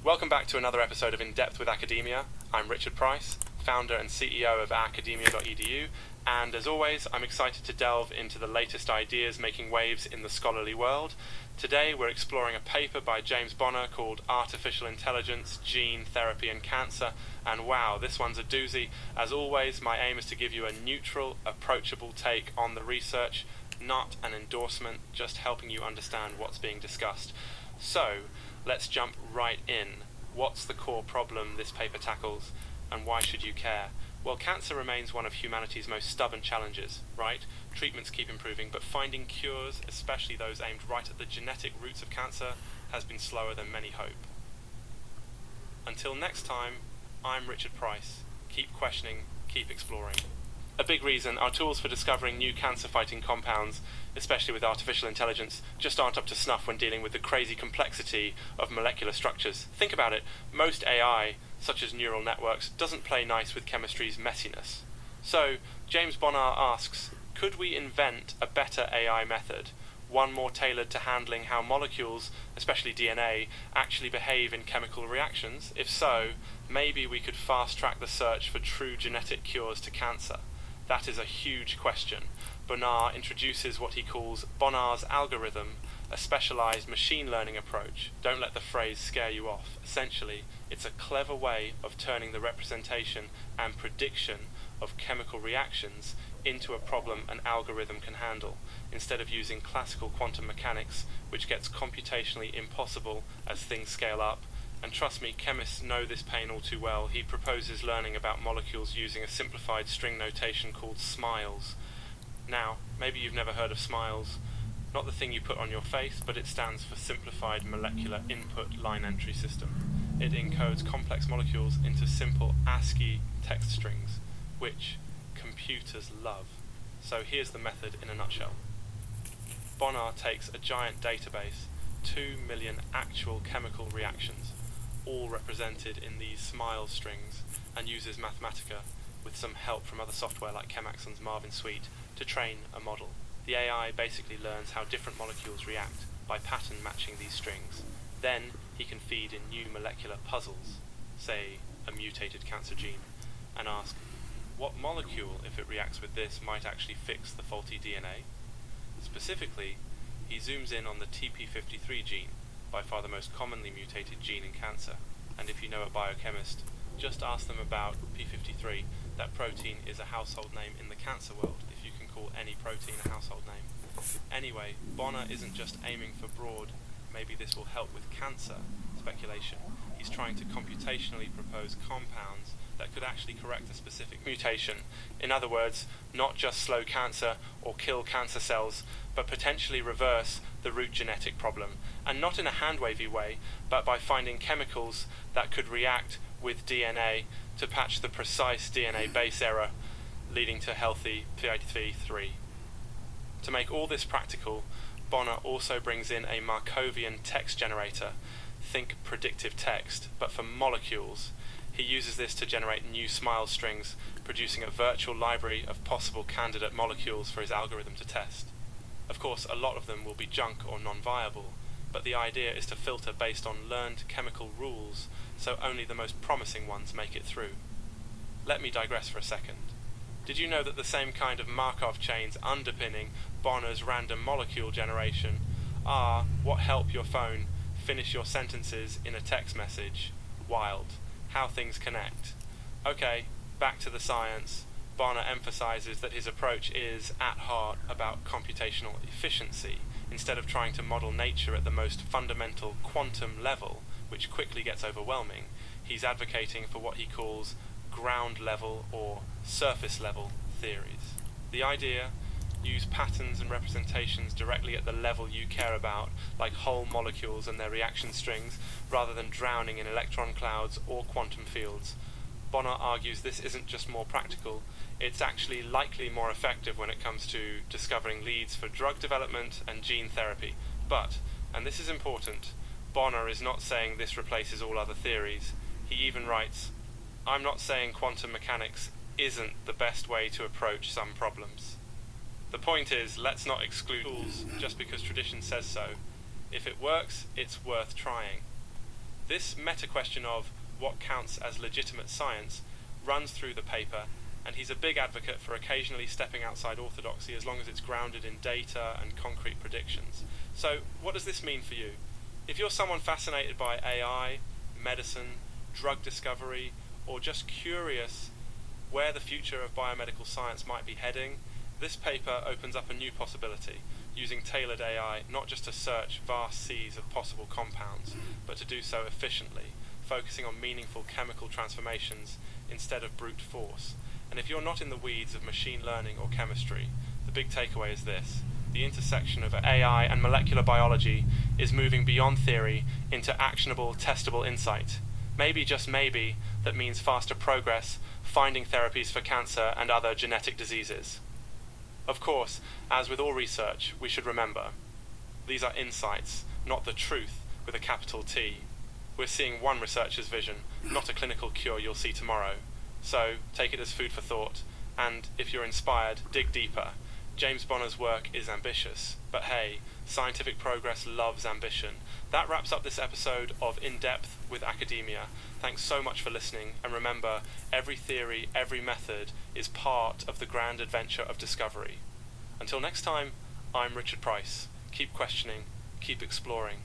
Welcome back to another episode of In Depth with Academia. I'm Richard Price, founder and CEO of academia.edu, and as always, I'm excited to delve into the latest ideas making waves in the scholarly world. Today we're exploring a paper by James Bonnar called Artificial Intelligence, Gene Therapy and Cancer, and wow, this one's a doozy. As always, my aim is to give you a neutral, approachable take on the research, not an endorsement, just helping you understand what's being discussed. So, let's jump right in. What's the core problem this paper tackles, and why should you care? Well, cancer remains one of humanity's most stubborn challenges, right? Treatments keep improving, but finding cures, especially those aimed right at the genetic roots of cancer, has been slower than many hope. Until next time, I'm Richard Price. Keep questioning, keep exploring. A big reason our tools for discovering new cancer-fighting compounds, especially with artificial intelligence, just aren't up to snuff when dealing with the crazy complexity of molecular structures. Think about it, most AI, such as neural networks, doesn't play nice with chemistry's messiness. So, James Bonnar asks, could we invent a better AI method, one more tailored to handling how molecules, especially DNA, actually behave in chemical reactions? If so, maybe we could fast-track the search for true genetic cures to cancer. That is a huge question. Bonnar introduces what he calls Bonnar's algorithm, a specialized machine learning approach. Don't let the phrase scare you off. Essentially, it's a clever way of turning the representation and prediction of chemical reactions into a problem an algorithm can handle, instead of using classical quantum mechanics, which gets computationally impossible as things scale up. And trust me, chemists know this pain all too well. He proposes learning about molecules using a simplified string notation called SMILES. Now, maybe you've never heard of SMILES. Not the thing you put on your face, but it stands for Simplified Molecular Input Line Entry System. It encodes complex molecules into simple ASCII text strings, which computers love. So here's the method in a nutshell. Bonnar takes a giant database, 2 million actual chemical reactions, all represented in these SMILES strings, and uses Mathematica, with some help from other software like Chemaxon's Marvin suite, to train a model. The AI basically learns how different molecules react by pattern matching these strings. Then he can feed in new molecular puzzles, say a mutated cancer gene, and ask, what molecule, if it reacts with this, might actually fix the faulty DNA? Specifically, he zooms in on the TP53 gene, by far the most commonly mutated gene in cancer, and if you know a biochemist, just ask them about P53. That protein is a household name in the cancer world, if you can call any protein a household name. Anyway, Bonnar isn't just aiming for broad, maybe this will help with cancer, speculation. He's trying to computationally propose compounds that could actually correct a specific mutation. In other words, not just slow cancer or kill cancer cells, but potentially reverse the root genetic problem. And not in a hand-wavy way, but by finding chemicals that could react with DNA to patch the precise DNA base error, leading to healthy P53. To make all this practical, Bonnar also brings in a Markovian text generator, think predictive text, but for molecules. He uses this to generate new SMILES strings, producing a virtual library of possible candidate molecules for his algorithm to test. Of course, a lot of them will be junk or non-viable, but the idea is to filter based on learned chemical rules, so only the most promising ones make it through. Let me digress for a second. Did you know that the same kind of Markov chains underpinning Bonnar's random molecule generation are what help your phone finish your sentences in a text message? Wild. How things connect. Okay, back to the science. Bonnar emphasizes that his approach is, at heart, about computational efficiency. Instead of trying to model nature at the most fundamental quantum level, which quickly gets overwhelming, he's advocating for what he calls ground level or surface level theories. The idea, use patterns and representations directly at the level you care about, like whole molecules and their reaction strings, rather than drowning in electron clouds or quantum fields. Bonnar argues this isn't just more practical, it's actually likely more effective when it comes to discovering leads for drug development and gene therapy. But, and this is important, Bonnar is not saying this replaces all other theories. He even writes, I'm not saying quantum mechanics isn't the best way to approach some problems. The point is, let's not exclude tools just because tradition says so. If it works, it's worth trying. This meta-question of what counts as legitimate science runs through the paper, and he's a big advocate for occasionally stepping outside orthodoxy as long as it's grounded in data and concrete predictions. So what does this mean for you? If you're someone fascinated by AI, medicine, drug discovery, or just curious where the future of biomedical science might be heading, this paper opens up a new possibility, using tailored AI not just to search vast seas of possible compounds, but to do so efficiently, focusing on meaningful chemical transformations instead of brute force. And if you're not in the weeds of machine learning or chemistry, the big takeaway is this: the intersection of AI and molecular biology is moving beyond theory into actionable, testable insight. Maybe, just maybe, that means faster progress, finding therapies for cancer and other genetic diseases. Of course, as with all research, we should remember, these are insights, not the truth with a capital T. We're seeing one researcher's vision, not a clinical cure you'll see tomorrow. So, take it as food for thought, and if you're inspired, dig deeper. James Bonnar's work is ambitious, but hey, scientific progress loves ambition. That wraps up this episode of In Depth with Academia. Thanks so much for listening, and remember, every theory, every method is part of the grand adventure of discovery. Until next time, I'm Richard Price. Keep questioning, keep exploring.